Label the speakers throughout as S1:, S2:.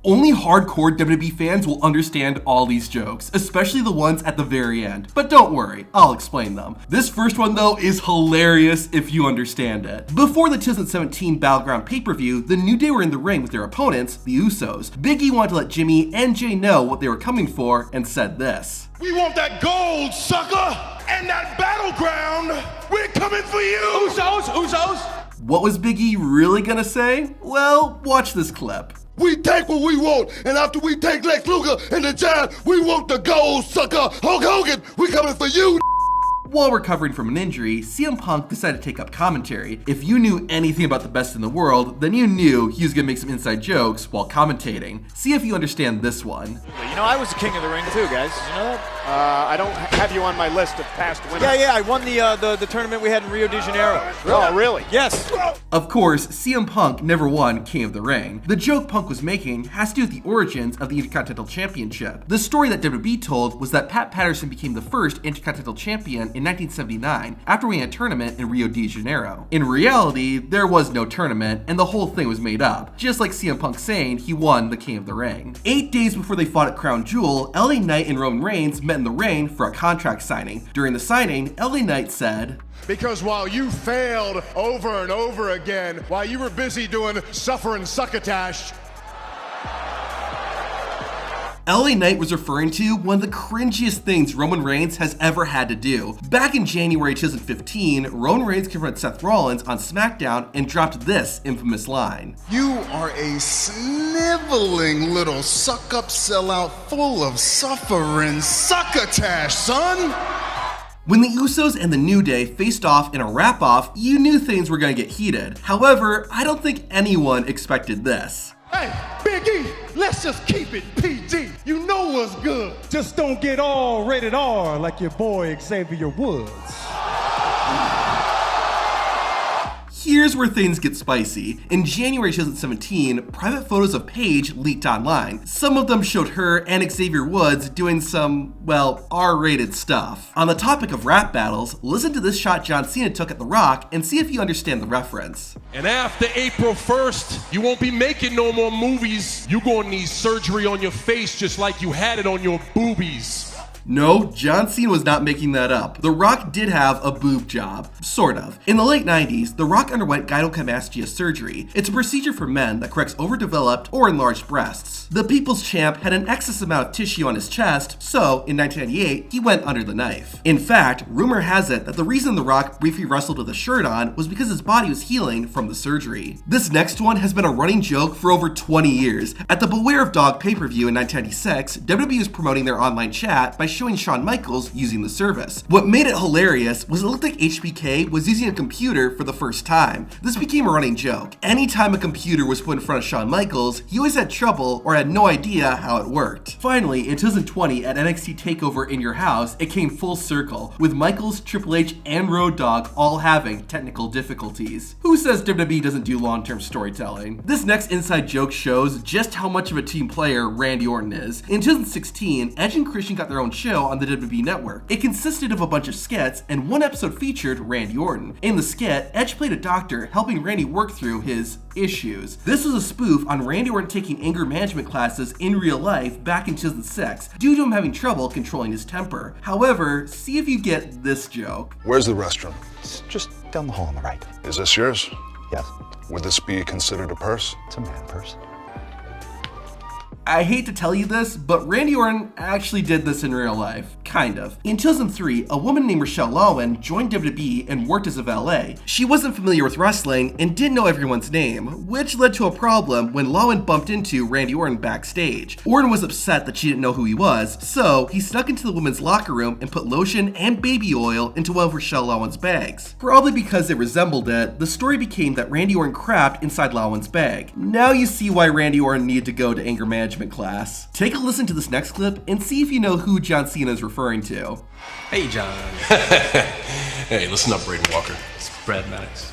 S1: Only hardcore WWE fans will understand all these jokes, especially the ones at the very end. But don't worry, I'll explain them. This first one though is hilarious if you understand it. Before the 2017 Battleground pay-per-view, the New Day were in the ring with their opponents, the Usos. Big E wanted to let Jimmy and Jay know what they were coming for and said this.
S2: We want that gold, sucker, and that battleground. We're coming for you. Usos.
S1: What was Big E really gonna say? Well, watch this clip.
S2: We take what we want, and after we take Lex Luger and the Giant, we want the gold, sucker. Hulk Hogan, we coming for you.
S1: While recovering from an injury, CM Punk decided to take up commentary. If you knew anything about the best in the world, then you knew he was gonna make some inside jokes while commentating. See if you understand this one.
S3: You know, I was the king of the ring too, guys. Did you know that?
S4: I don't have you on my list of past winners.
S3: Yeah, I won the tournament we had in Rio de Janeiro.
S4: Oh, really?
S3: Yes.
S1: Of course, CM Punk never won King of the Ring. The joke Punk was making has to do with the origins of the Intercontinental Championship. The story that WWE told was that Pat Patterson became the first Intercontinental Champion in 1979 after winning a tournament in Rio de Janeiro. In reality, there was no tournament and the whole thing was made up, just like CM Punk saying he won the King of the Ring. 8 days before they fought at Crown Jewel, LA Knight and Roman Reigns met in the ring for a contract signing. During the signing, LA Knight said,
S2: Because while you failed over and over again, while you were busy doing suffer and succotash,
S1: LA Knight was referring to one of the cringiest things Roman Reigns has ever had to do. Back in January 2015, Roman Reigns confronted Seth Rollins on SmackDown and dropped this infamous line.
S5: You are a sniveling little suck-up sellout full of suffering succotash, son!
S1: When the Usos and the New Day faced off in a wrap-off, you knew things were gonna get heated. However, I don't think anyone expected this.
S2: hey, Big E, let's just keep it PG. You know what's good.
S6: Just don't get all rated R like your boy Xavier Woods.
S1: Here's where things get spicy. In January 2017, private photos of Paige leaked online. Some of them showed her and Xavier Woods doing some, well, R-rated stuff. On the topic of rap battles, listen to this shot John Cena took at The Rock and see if you understand the reference.
S7: And after April 1st, you won't be making no more movies. You gonna need surgery on your face just like you had it on your boobies.
S1: No, John Cena was not making that up. The Rock did have a boob job, sort of. In the late 90s, The Rock underwent gynecomastia surgery. It's a procedure for men that corrects overdeveloped or enlarged breasts. The People's Champ had an excess amount of tissue on his chest, so in 1998, he went under the knife. In fact, rumor has it that the reason The Rock briefly wrestled with a shirt on was because his body was healing from the surgery. This next one has been a running joke for over 20 years. At the Beware of Dog pay-per-view in 1996, WWE was promoting their online chat by showing Shawn Michaels using the service. What made it hilarious was it looked like HBK was using a computer for the first time. This became a running joke. Anytime a computer was put in front of Shawn Michaels, he always had trouble or had no idea how it worked. Finally, in 2020 at NXT TakeOver in Your House, it came full circle, with Michaels, Triple H, and Road Dogg all having technical difficulties. Who says WWE doesn't do long-term storytelling? This next inside joke shows just how much of a team player Randy Orton is. In 2016, Edge and Christian got their own show on the WWE Network. It consisted of a bunch of skits, and one episode featured Randy Orton. In the skit, Edge played a doctor helping Randy work through his issues. This was a spoof on Randy Orton taking anger management classes in real life back in 2006 due to him having trouble controlling his temper. However, see if you get this joke.
S8: Where's the restroom?
S9: It's just down the hall on the right.
S8: Is this yours?
S9: Yes.
S8: Would this be considered a purse?
S9: It's a man purse.
S1: I hate to tell you this, but Randy Orton actually did this in real life. Kind of. In 2003, a woman named Rochelle Lowen joined WWE and worked as a valet. She wasn't familiar with wrestling and didn't know everyone's name, which led to a problem when Lowen bumped into Randy Orton backstage. Orton was upset that she didn't know who he was, so he snuck into the women's locker room and put lotion and baby oil into one of Rochelle Lowen's bags. Probably because it resembled it, the story became that Randy Orton crapped inside Lowen's bag. Now you see why Randy Orton needed to go to anger management class. Take a listen to this next clip and see if you know who John Cena is referring to.
S10: Hey, John.
S7: Hey, listen up, Braden Walker.
S10: It's Brad Maddox.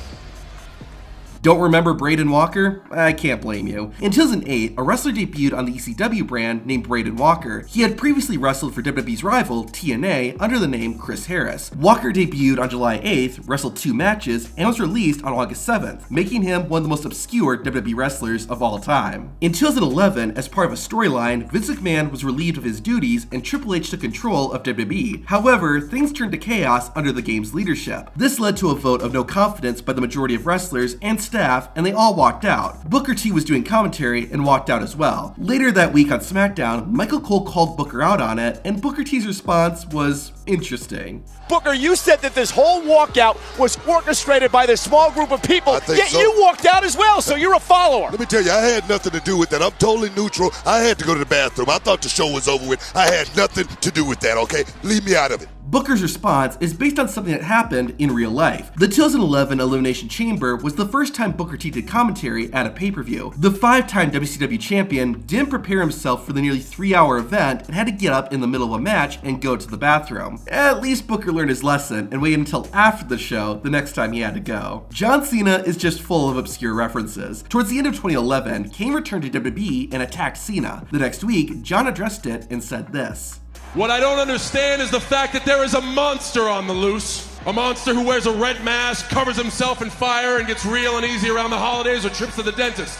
S1: Don't remember Braden Walker? I can't blame you. In 2008, a wrestler debuted on the ECW brand named Braden Walker. He had previously wrestled for WWE's rival, TNA, under the name Chris Harris. Walker debuted on July 8th, wrestled 2 matches, and was released on August 7th, making him one of the most obscure WWE wrestlers of all time. In 2011, as part of a storyline, Vince McMahon was relieved of his duties and Triple H took control of WWE. However, things turned to chaos under the game's leadership. This led to a vote of no confidence by the majority of wrestlers and staff, and they all walked out. Booker T was doing commentary and walked out as well. Later that week on SmackDown, Michael Cole called Booker out on it, and Booker T's response was interesting.
S4: Booker, you said that this whole walkout was orchestrated by this small group of people, yet
S2: so.
S4: you walked out as well, so you're a follower.
S2: Let me tell you, I had nothing to do with that. I'm totally neutral. I had to go to the bathroom. I thought the show was over with. I had nothing to do with that, okay? Leave me out of it.
S1: Booker's response is based on something that happened in real life. The 2011 Elimination Chamber was the first time Booker T did commentary at a pay-per-view. The 5-time WCW champion didn't prepare himself for the nearly 3-hour event and had to get up in the middle of a match and go to the bathroom. At least Booker learned his lesson and waited until after the show the next time he had to go. John Cena is just full of obscure references. Towards the end of 2011, Kane returned to WWE and attacked Cena. The next week, John addressed it and said this.
S7: What I don't understand is the fact that there is a monster on the loose. A monster who wears a red mask, covers himself in fire, and gets real and easy around the holidays or trips to the dentist.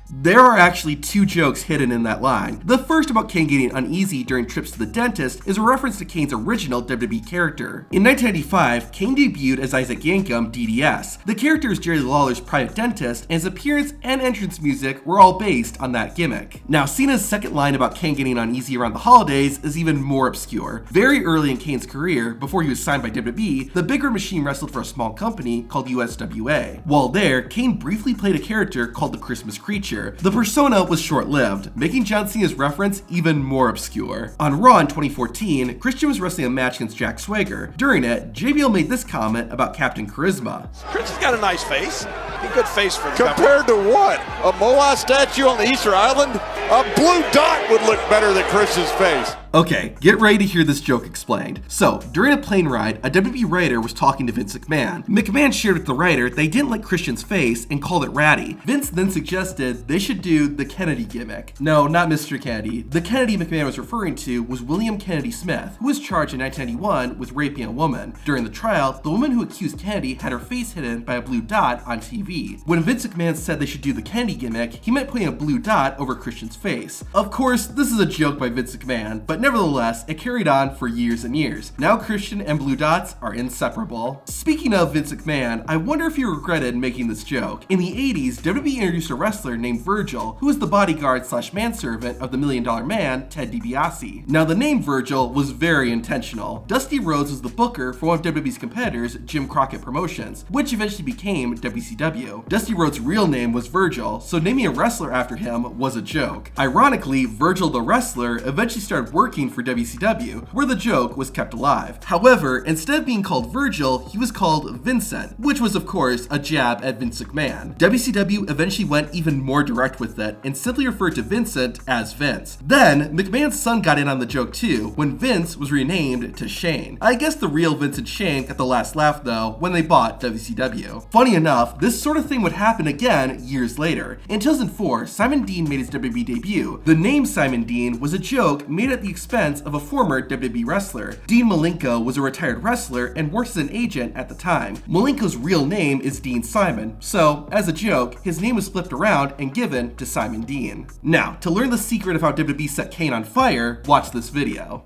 S1: There are actually 2 jokes hidden in that line. The first about Kane getting uneasy during trips to the dentist is a reference to Kane's original WWE character. In 1995, Kane debuted as Isaac Yankem, DDS. The character is Jerry Lawler's private dentist, and his appearance and entrance music were all based on that gimmick. Now, Cena's second line about Kane getting uneasy around the holidays is even more obscure. Very early in Kane's career, before he was signed by WWE, the Big Red Machine wrestled for a small company called USWA. While there, Kane briefly played a character called the Christmas Creature. The persona was short-lived, making John Cena's reference even more obscure. On Raw in 2014, Christian was wrestling a match against Jack Swagger. During it, JBL made this comment about Captain Charisma.
S4: Christian's got a nice face. A good face for the
S10: Compared to what? A Moai statue on the Easter Island? A blue dot would look better than Christian's face.
S1: Okay, get ready to hear this joke explained. So, during a plane ride, a WWE writer was talking to Vince McMahon. McMahon shared with the writer they didn't like Christian's face and called it ratty. Vince then suggested they should do the Kennedy gimmick. No, not Mr. Kennedy. The Kennedy McMahon was referring to was William Kennedy Smith, who was charged in 1991 with raping a woman. During the trial, the woman who accused Kennedy had her face hidden by a blue dot on TV. When Vince McMahon said they should do the Kennedy gimmick, he meant putting a blue dot over Christian's face. Of course, this is a joke by Vince McMahon, but nevertheless, it carried on for years and years. Now Christian and blue dots are inseparable. Speaking of Vince McMahon, I wonder if he regretted making this joke. In the 80s, WWE introduced a wrestler named Virgil, who was the bodyguard / manservant of the $1 Million Man, Ted DiBiase. Now the name Virgil was very intentional. Dusty Rhodes was the booker for one of WWE's competitors, Jim Crockett Promotions, which eventually became WCW. Dusty Rhodes' real name was Virgil, so naming a wrestler after him was a joke. Ironically, Virgil the wrestler eventually started working for WCW, where the joke was kept alive. However, instead of being called Virgil, he was called Vincent, which was of course a jab at Vince McMahon. WCW eventually went even more direct with it and simply referred to Vincent as Vince. Then, McMahon's son got in on the joke too, when Vince was renamed to Shane. I guess the real Vince and Shane got the last laugh though when they bought WCW. Funny enough, this sort of thing would happen again years later. In 2004, Simon Dean made his WWE debut. The name Simon Dean was a joke made at the expense of a former WWE wrestler. Dean Malenko was a retired wrestler and worked as an agent at the time. Malenko's real name is Dean Simon, so as a joke, his name was flipped around and given to Simon Dean. Now, to learn the secret of how WWE set Kane on fire, watch this video.